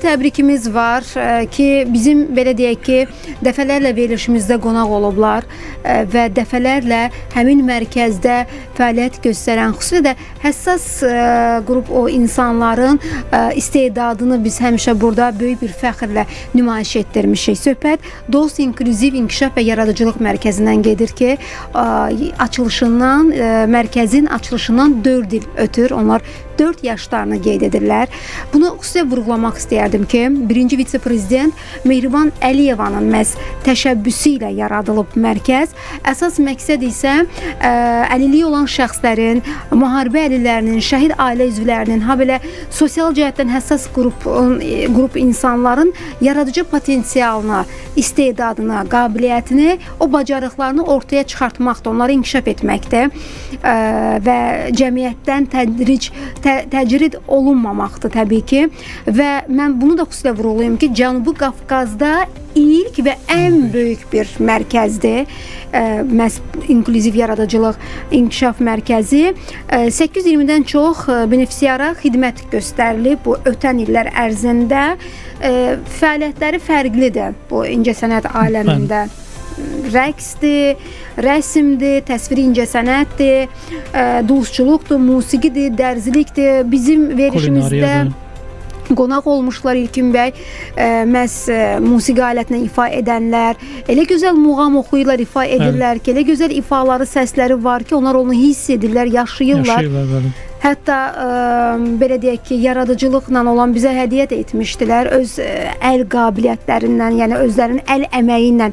təbrikimiz var ki, bizim belə deyək ki, dəfələrlə verilişimizdə qonaq olublar və dəfələrlə həmin mərkəzdə fəaliyyət göstərən, xüsusilə də həssas qrup o insanların istedadını biz həmişə burada böyük bir fəxrlə nümayiş etdirmişik. Söhbət Dost İnklüziv İnkişaf və Yaradıcılıq Mərkəzindən gedir ki, mərkəzin açılışından 4 il ötür. Onlar 4 yaşlarını qeyd edirlər. Bunu xüsusilə vurğulamaq istəyərdim ki, birinci vitse-prezident Mehriban Əliyevanın məhz təşəbbüsü ilə yaradılıb mərkəz. Əsas məqsəd isə əlilliyi olan şəxslərin, müharibə əlillərinin, şəhid ailə üzvlərinin, habelə sosial cəhətdən həssas qrup insanların yaradıcı potensialına, istedadına, qabiliyyətini, o bacarıqlarını ortaya çıxartmaqdır, onları inkişaf etməkdir və cəmiyyətdən təcrid olunmamaqdır təbii ki. Və mən bunu da xüsusilə vurğulayım ki, Cənubi Qafqazda ilk və ən böyük bir mərkəzdir. İnklüziv Yaradıcılıq İnkişaf Mərkəzi 820-dən çox benefisiara xidmət göstərilib bu ötən illər ərzində. Fəaliyyətləri fərqlidir bu incəsənət aləmində. Rəqsdir, rəsmdir, təsviri incəsənətdir, duluzçuluqdur, musiqidir, dərzilikdir. Bizim verişimizdə qonaq olmuşlar İlkin bəy, məhz musiqi alətinə ifa edənlər, elə gözəl muğam oxuyurlar, ifa edirlər ki, elə gözəl ifaları, səsləri var ki, onlar onu hiss edirlər, yaşayırlar. Hətta belə deyək ki, yaradıcılıqla olan bizə hədiyyə də etmişdilər. Öz əl qabiliyyətlərindən, yəni özlərinin əl əməyi ilə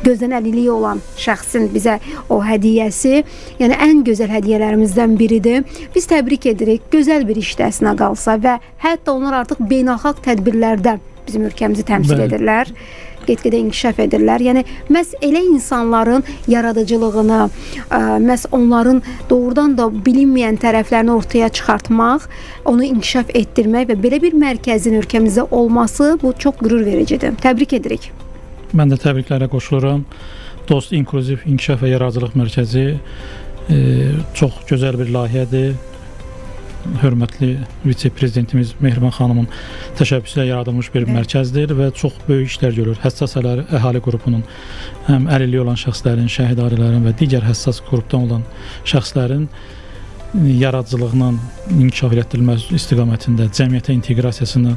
gözdən əlilliyi olan şəxsin bizə o hədiyyəsi, yəni ən gözəl hədiyyələrimizdən biridir. Biz təbrik edirik, gözəl bir işdə əslində qalsa və hətta onlar artıq beynəlxalq tədbirlərdə bizim ölkəmizi təmsil edirlər, get-gedə inkişaf edirlər. Yəni, məhz elə insanların yaradıcılığını, məhz onların doğrudan da bilinməyən tərəflərini ortaya çıxartmaq, onu inkişaf etdirmək və belə bir mərkəzin ölkəmizdə olması, bu çox qürur vericidir. Təbrik edirik. Mən də təbriklərə qoşuluram. Dost İnklüziv İnkişaf və Yaradıcılıq Mərkəzi çox gözəl bir layihədir. Hörmətli vitse-prezidentimiz Mehriban xanımın təşəbbüsü ilə yaradılmış bir mərkəzdir və çox böyük işlər görür. Həssas əhali qrupunun, həm əlilliyi olan şəxslərin, şəhid ailələrin və digər həssas qrupdan olan şəxslərin yaradıcılığının inkişaf etdirilməsi istiqamətində, cəmiyyətə inteqrasiyasını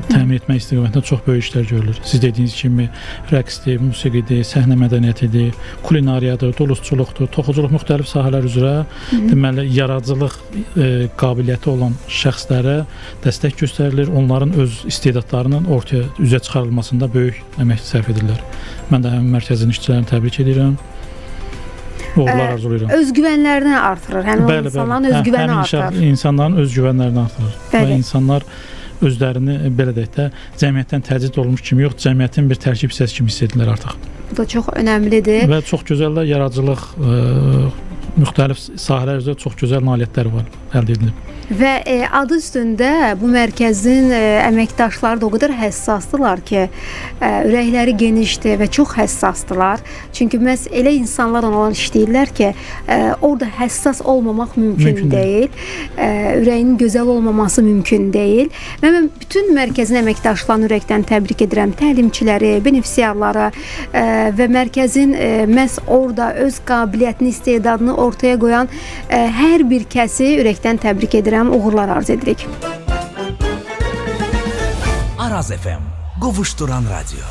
təmin etmək istiqamətində çox böyük işlər görülür. Siz dediyiniz kimi rəqsdir, musiqidir, səhnə mədəniyyətidir, kulinariyadır, duluzçuluqdur, toxuculuq müxtəlif sahələr üzrə deməli yaradıcılıq qabiliyyəti olan şəxslərə dəstək göstərilir. Onların öz istedadlarının ortaya üzə çıxarılmasında böyük əmək sərf edirlər. Mən də həmin mərkəzin işçilərini təbrik edirəm. Uğurlar arzulayıram. Özgüvənlərini artırır. Həmin insanların özgüvəni artırır. İnsanların özgüvənlərini artırır. Və insanlar özlərini belə deyək də cəmiyyətdən təcrid olmuş kimi yox, cəmiyyətin bir tərkib hissəsi kimi hiss edirlər artıq. Bu da çox önəmlidir. Və çox gözəl də yaradıcılıq müxtəlif sahələr üzrə çox gözəl nailiyyətlər var, əldə edilib. Və adı üstündə bu mərkəzin əməkdaşları da o qədər həssasdılar ki, ürəkləri genişdir və çox həssasdılar. Çünki məhz elə insanlarla olan işləyirlər ki, orada həssas olmamaq mümkün deyil. Ürəyinin gözəl olmaması mümkün deyil. Və mən bütün mərkəzin əməkdaşlarını ürəkdən təbrik edirəm. Təlimçiləri, benefisiarları və mərkəzin məhz orada öz qabiliyyətini, istedadını ortaya qoyan hər bir kəsi ürəkdən təbrik edirəm. Uğurlar arzu edirik. Araz FM, qovuşduran radyo.